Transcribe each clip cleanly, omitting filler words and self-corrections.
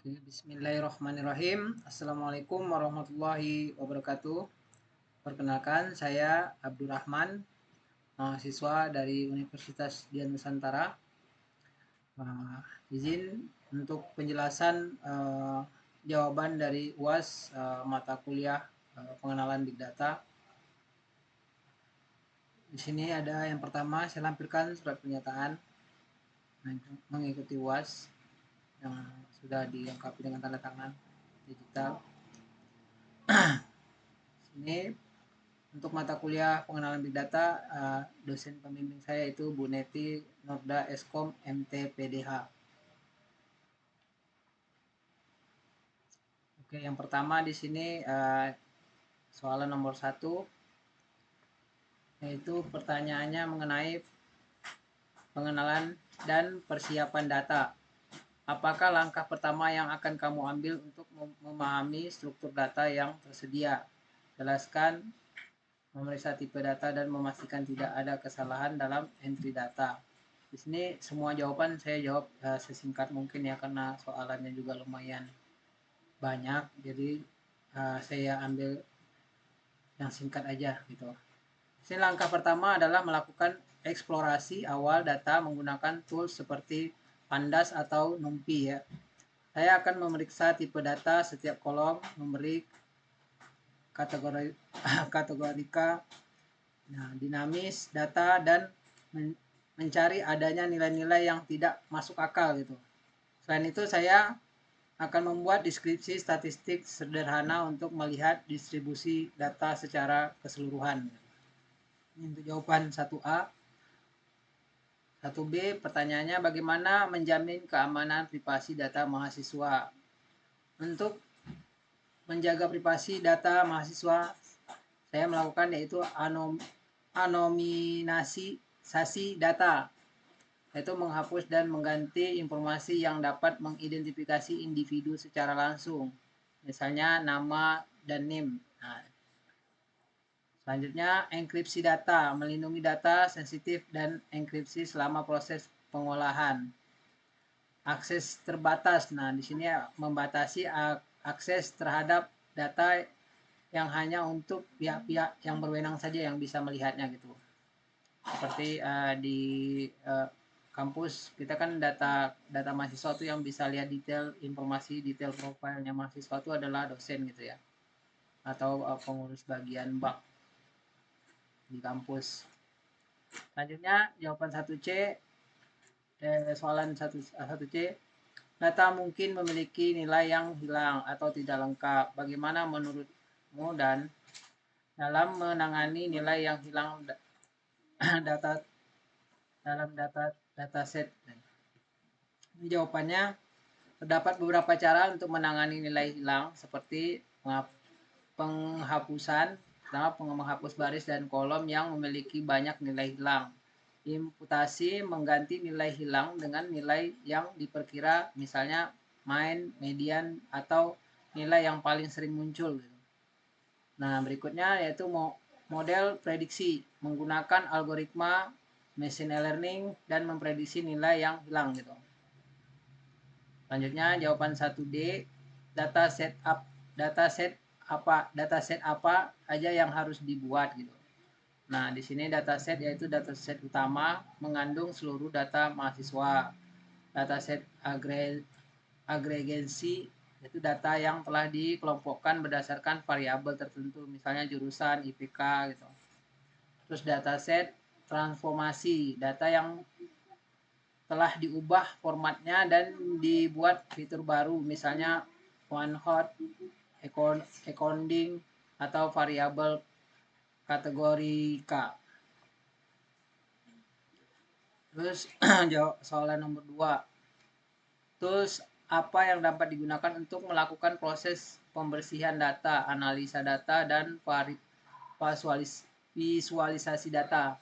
Bismillahirrahmanirrahim. Assalamualaikum warahmatullahi wabarakatuh. Perkenalkan, saya Abdurrahman, mahasiswa dari Universitas Dian Nusantara. Izin untuk penjelasan jawaban dari UAS mata kuliah pengenalan Big Data. Di sini ada yang pertama, saya lampirkan surat pernyataan mengikuti UAS yang sudah dilengkapi dengan tanda tangan digital. Ini untuk mata kuliah pengenalan Big Data, dosen pembimbing saya itu Bu Neti Norda Eskom MT PDH. Oke, yang pertama di sini soalan nomor 1, yaitu pertanyaannya mengenai pengenalan dan persiapan data. Apakah langkah pertama yang akan kamu ambil untuk memahami struktur data yang tersedia? Jelaskan, memeriksa tipe data dan memastikan tidak ada kesalahan dalam entry data. Di sini semua jawaban saya jawab sesingkat mungkin ya, karena soalannya juga lumayan banyak, jadi saya ambil yang singkat aja gitu. Sini langkah pertama adalah melakukan eksplorasi awal data menggunakan tools seperti Pandas atau NumPy ya. Saya akan memeriksa tipe data setiap kolom, memberi kategorika, dinamis data, dan mencari adanya nilai-nilai yang tidak masuk akal gitu. Selain itu saya akan membuat deskripsi statistik sederhana untuk melihat distribusi data secara keseluruhan. Ini untuk jawaban 1A. 1B, pertanyaannya bagaimana menjamin keamanan privasi data mahasiswa? Untuk menjaga privasi data mahasiswa, saya melakukan yaitu anonimisasi data, yaitu menghapus dan mengganti informasi yang dapat mengidentifikasi individu secara langsung, misalnya nama dan NIM. Selanjutnya, enkripsi data, melindungi data sensitif dan enkripsi selama proses pengolahan. Akses terbatas, di sini membatasi akses terhadap data yang hanya untuk pihak-pihak yang berwenang saja yang bisa melihatnya gitu. Seperti di kampus kita kan data mahasiswa itu yang bisa lihat detail profilnya mahasiswa itu adalah dosen gitu ya, atau pengurus bagian bak di kampus. Selanjutnya jawaban 1C, soalan 1C, data mungkin memiliki nilai yang hilang atau tidak lengkap. Bagaimana menurutmu dan dalam menangani nilai yang hilang data dalam dataset? Ini jawabannya, terdapat beberapa cara untuk menangani nilai hilang, seperti penghapusan, menghapus baris dan kolom yang memiliki banyak nilai hilang. Imputasi, mengganti nilai hilang dengan nilai yang diperkira, misalnya main, median, atau nilai yang paling sering muncul. Nah, berikutnya yaitu model prediksi, menggunakan algoritma machine learning dan memprediksi nilai yang hilang gitu. Selanjutnya jawaban 1D, dataset apa aja yang harus dibuat gitu. Nah, di sini dataset yaitu dataset utama mengandung seluruh data mahasiswa. Dataset agregasi yaitu data yang telah dikelompokkan berdasarkan variabel tertentu, misalnya jurusan, IPK gitu. Terus dataset transformasi, data yang telah diubah formatnya dan dibuat fitur baru, misalnya one hot, accounting, atau variabel kategorika. Terus soalan nomor 2, tools apa yang dapat digunakan untuk melakukan proses pembersihan data, analisa data, dan visualisasi data?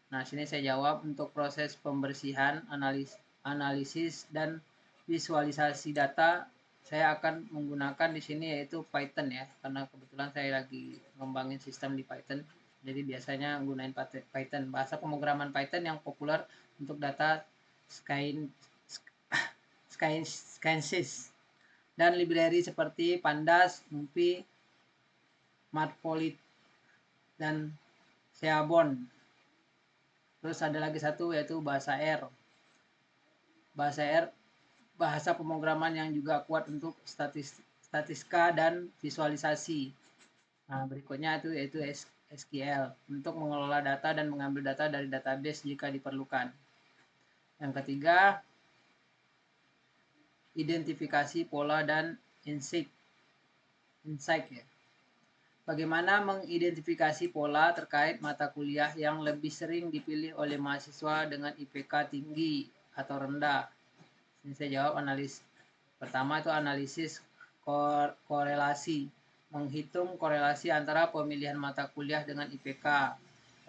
Nah, sini saya jawab, untuk proses pembersihan, analisis, dan visualisasi data, saya akan menggunakan di sini yaitu Python ya, karena kebetulan saya lagi ngembangin sistem di Python. Jadi biasanya gunain Python, bahasa pemrograman Python yang populer untuk data Sciences. dan library seperti Pandas, NumPy, Matplotlib, dan Seaborn. Terus ada lagi satu yaitu bahasa R. Bahasa R bahasa pemrograman yang juga kuat untuk statistika dan visualisasi. Nah, berikutnya itu yaitu SQL untuk mengelola data dan mengambil data dari database jika diperlukan. Yang ketiga, identifikasi pola dan insight ya. Bagaimana mengidentifikasi pola terkait mata kuliah yang lebih sering dipilih oleh mahasiswa dengan IPK tinggi atau rendah? Ini saya jawab pertama itu analisis korelasi, menghitung korelasi antara pemilihan mata kuliah dengan IPK.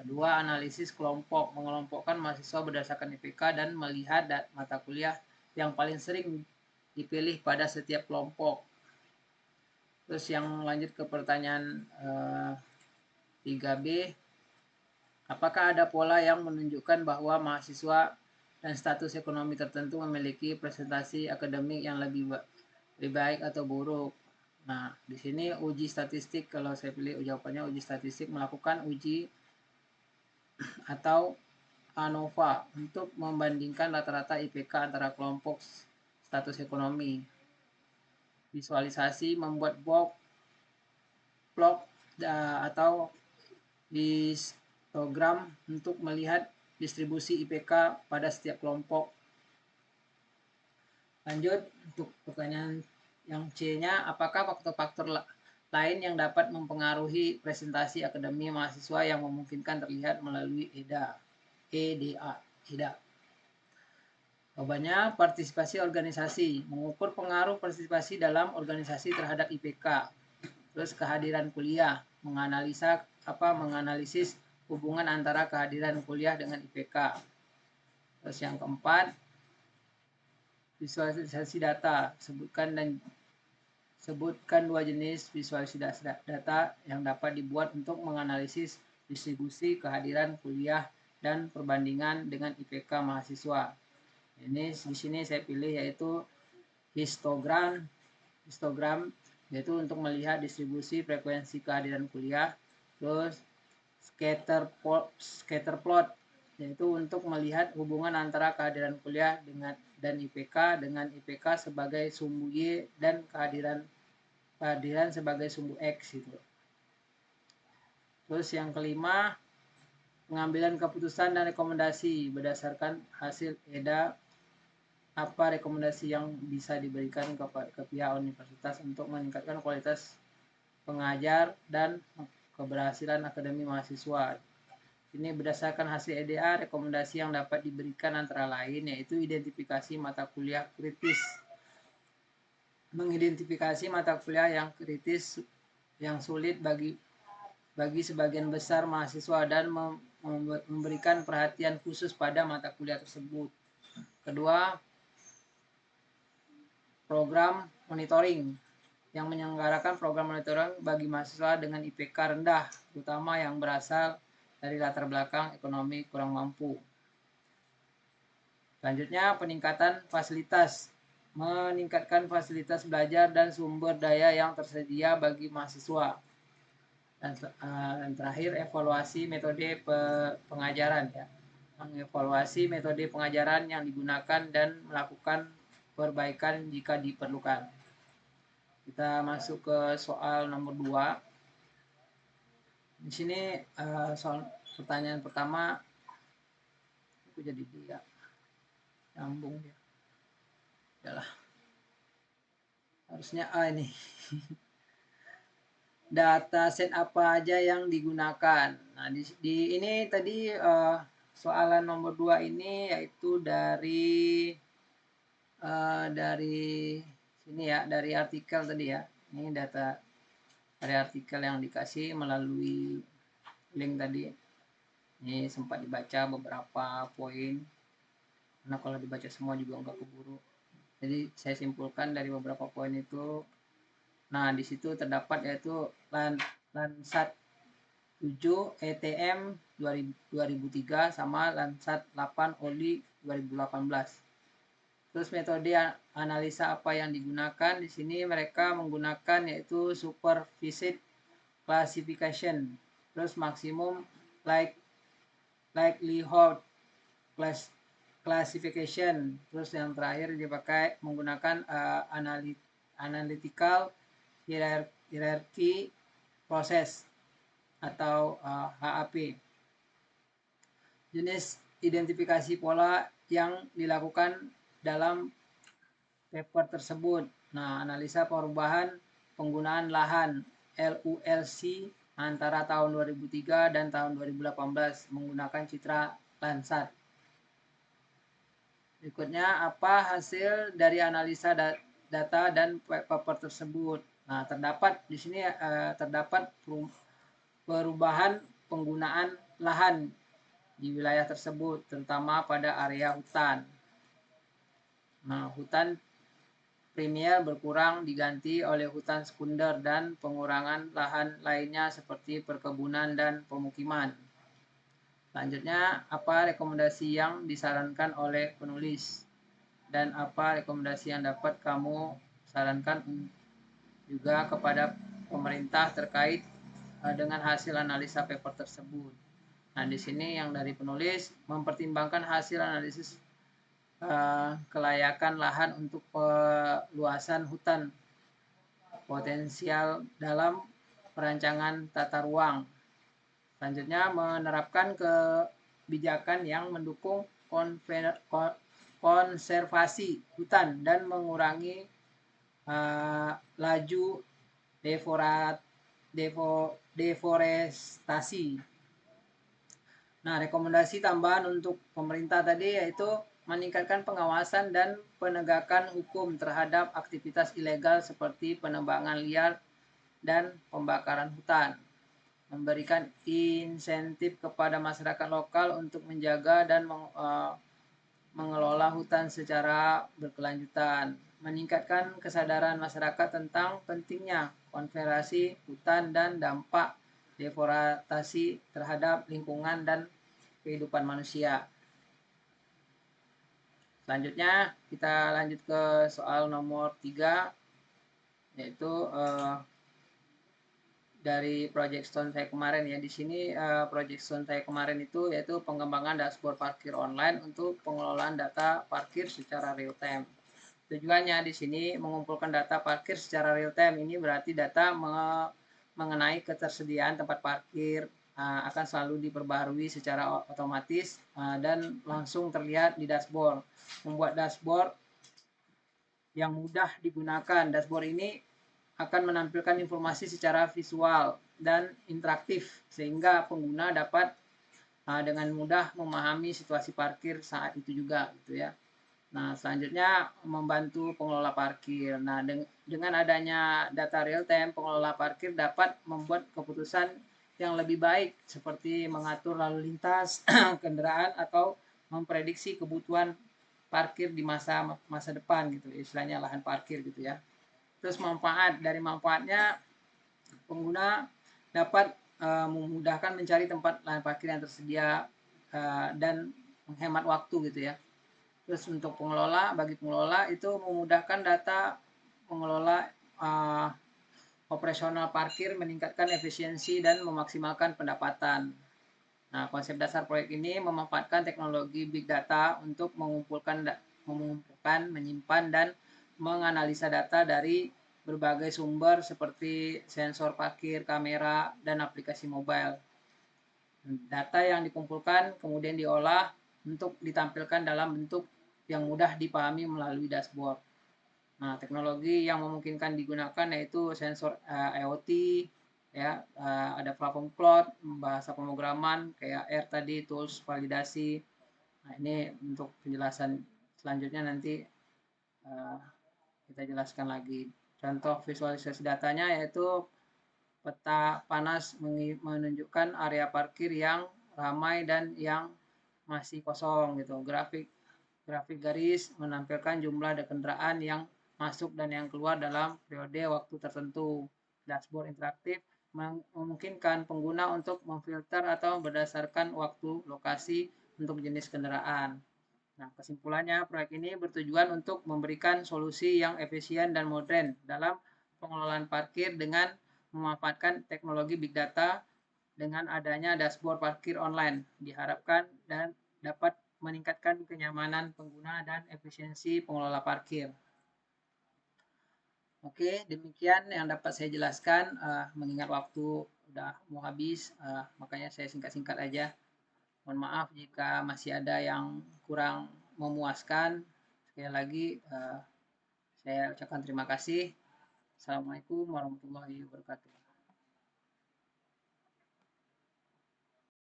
Kedua, analisis kelompok, mengelompokkan mahasiswa berdasarkan IPK dan melihat mata kuliah yang paling sering dipilih pada setiap kelompok. Terus yang lanjut ke pertanyaan 3B, apakah ada pola yang menunjukkan bahwa mahasiswa dan status ekonomi tertentu memiliki presentasi akademik yang lebih baik atau buruk? Nah, di sini uji statistik, kalau saya pilih jawabannya uji statistik, melakukan uji atau ANOVA untuk membandingkan rata-rata IPK antara kelompok status ekonomi. Visualisasi, membuat plot atau histogram untuk melihat distribusi IPK pada setiap kelompok. Lanjut untuk pertanyaan yang C-nya, apakah faktor-faktor lain yang dapat mempengaruhi presentasi akademi mahasiswa yang memungkinkan terlihat melalui EDA? Jawabannya, partisipasi organisasi, mengukur pengaruh partisipasi dalam organisasi terhadap IPK. Terus kehadiran kuliah, menganalisis hubungan antara kehadiran kuliah dengan IPK. Terus yang keempat, visualisasi data, sebutkan dua jenis visualisasi data yang dapat dibuat untuk menganalisis distribusi kehadiran kuliah dan perbandingan dengan IPK mahasiswa. Ini di sini saya pilih yaitu histogram yaitu untuk melihat distribusi frekuensi kehadiran kuliah. Terus scatter plot yaitu untuk melihat hubungan antara kehadiran kuliah dan IPK sebagai sumbu Y dan kehadiran sebagai sumbu X gitu. Terus yang kelima, pengambilan keputusan dan rekomendasi berdasarkan hasil EDA, apa rekomendasi yang bisa diberikan ke pihak universitas untuk meningkatkan kualitas pengajar dan keberhasilan akademi mahasiswa. Ini berdasarkan hasil EDA, rekomendasi yang dapat diberikan antara lain yaitu identifikasi mata kuliah kritis. Mengidentifikasi mata kuliah yang kritis yang sulit bagi sebagian besar mahasiswa dan memberikan perhatian khusus pada mata kuliah tersebut. Kedua, program monitoring yang menyelenggarakan program monitoring bagi mahasiswa dengan IPK rendah, terutama yang berasal dari latar belakang ekonomi kurang mampu. Selanjutnya, peningkatan fasilitas. Meningkatkan fasilitas belajar dan sumber daya yang tersedia bagi mahasiswa. Dan terakhir, evaluasi metode pengajaran ya. Mengevaluasi metode pengajaran yang digunakan dan melakukan perbaikan jika diperlukan. Kita masuk ke soal nomor 2. Di sini soal pertanyaan pertama, aku jadi dia nyambung dia. Adalah harusnya ini data set apa aja yang digunakan. Nah di ini tadi soalan nomor 2 ini yaitu dari sini ya, dari artikel tadi ya. Ini data dari artikel yang dikasih melalui link tadi. Ini sempat dibaca beberapa poin, karena kalau dibaca semua juga nggak keburu. Jadi saya simpulkan dari beberapa poin itu. Nah, di situ terdapat yaitu Landsat 7 ETM 2003 sama Landsat 8 OLI 2018. Terus metode analisa apa yang digunakan? Di sini mereka menggunakan yaitu supervised classification, terus maximum likelihood classification, terus yang terakhir dipakai menggunakan analytical hierarchy process atau HAP. Jenis identifikasi pola yang dilakukan dalam paper tersebut. Nah, analisa perubahan penggunaan lahan LULC antara tahun 2003 dan tahun 2018 menggunakan citra Landsat. Berikutnya, apa hasil dari analisa data dan paper tersebut? Nah, terdapat di sini terdapat perubahan penggunaan lahan di wilayah tersebut, terutama pada area hutan. Nah, hutan primer berkurang diganti oleh hutan sekunder dan pengurangan lahan lainnya seperti perkebunan dan pemukiman. Selanjutnya, apa rekomendasi yang disarankan oleh penulis? Dan apa rekomendasi yang dapat kamu sarankan juga kepada pemerintah terkait dengan hasil analisa paper tersebut? Nah, di sini yang dari penulis mempertimbangkan hasil analisis kelayakan lahan untuk peluasan hutan potensial dalam perancangan tata ruang. Selanjutnya, menerapkan kebijakan yang mendukung konservasi hutan dan mengurangi laju deforestasi. Nah, rekomendasi tambahan untuk pemerintah tadi yaitu meningkatkan pengawasan dan penegakan hukum terhadap aktivitas ilegal seperti penebangan liar dan pembakaran hutan. Memberikan insentif kepada masyarakat lokal untuk menjaga dan mengelola hutan secara berkelanjutan. Meningkatkan kesadaran masyarakat tentang pentingnya konservasi hutan dan dampak deforestasi terhadap lingkungan dan kehidupan manusia. Selanjutnya kita lanjut ke soal nomor 3, yaitu dari project stone saya kemarin ya. Di sini project stone saya kemarin itu yaitu pengembangan dashboard parkir online untuk pengelolaan data parkir secara real time. Tujuannya di sini mengumpulkan data parkir secara real time. Ini berarti data mengenai ketersediaan tempat parkir akan selalu diperbarui secara otomatis dan langsung terlihat di dashboard. Membuat dashboard yang mudah digunakan. Dashboard ini akan menampilkan informasi secara visual dan interaktif sehingga pengguna dapat dengan mudah memahami situasi parkir saat itu juga gitu ya. Nah, selanjutnya membantu pengelola parkir. Nah, dengan adanya data real time, pengelola parkir dapat membuat keputusan yang lebih baik seperti mengatur lalu lintas kendaraan atau memprediksi kebutuhan parkir di masa depan gitu, istilahnya lahan parkir gitu ya. Terus manfaatnya pengguna dapat memudahkan mencari tempat lahan parkir yang tersedia dan menghemat waktu gitu ya. Terus untuk bagi pengelola itu memudahkan data pengelola operasional parkir, meningkatkan efisiensi dan memaksimalkan pendapatan. Nah, konsep dasar proyek ini memanfaatkan teknologi big data untuk mengumpulkan, menyimpan dan menganalisa data dari berbagai sumber seperti sensor parkir, kamera, dan aplikasi mobile. Data yang dikumpulkan kemudian diolah untuk ditampilkan dalam bentuk yang mudah dipahami melalui dashboard. Nah, teknologi yang memungkinkan digunakan yaitu sensor IoT, ya, ada platform cloud, bahasa pemrograman kayak R tadi, tools validasi. Nah, ini untuk penjelasan selanjutnya nanti kita jelaskan lagi. Contoh visualisasi datanya yaitu peta panas menunjukkan area parkir yang ramai dan yang masih kosong gitu. Grafik garis menampilkan jumlah kendaraan yang masuk dan yang keluar dalam periode waktu tertentu. Dashboard interaktif memungkinkan pengguna untuk memfilter atau berdasarkan waktu lokasi untuk jenis kendaraan. Nah, kesimpulannya, proyek ini bertujuan untuk memberikan solusi yang efisien dan modern dalam pengelolaan parkir dengan memanfaatkan teknologi Big Data. Dengan adanya dashboard parkir online, diharapkan dan dapat meningkatkan kenyamanan pengguna dan efisiensi pengelola parkir. Oke, demikian yang dapat saya jelaskan. Mengingat waktu udah mau habis, makanya saya singkat-singkat aja. Mohon maaf jika masih ada yang kurang memuaskan. Sekali lagi, saya ucapkan terima kasih. Assalamualaikum warahmatullahi wabarakatuh.